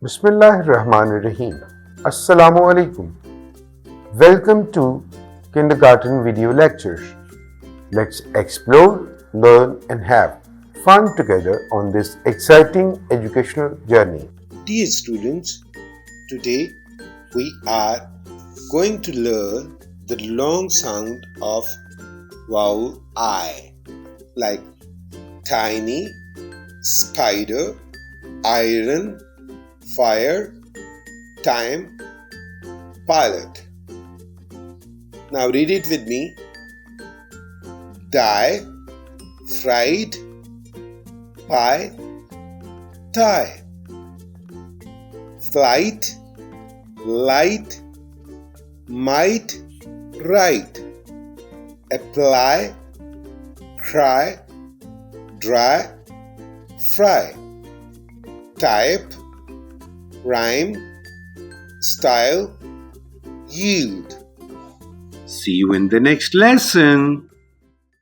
Bismillahirrahmanirrahim. Assalamu alaikum. Welcome to Kindergarten Video Lectures. Let's explore, learn, and have fun together on this exciting educational journey. Dear students, today we are going to learn the long sound of vowel I, like tiny, spider, iron, fire, time, pilot. Now read it with me. Die, fried, pie, tie. Flight, light, might, right. Apply, cry, dry, fry. Type, rhyme, style, yield. See you in the next lesson.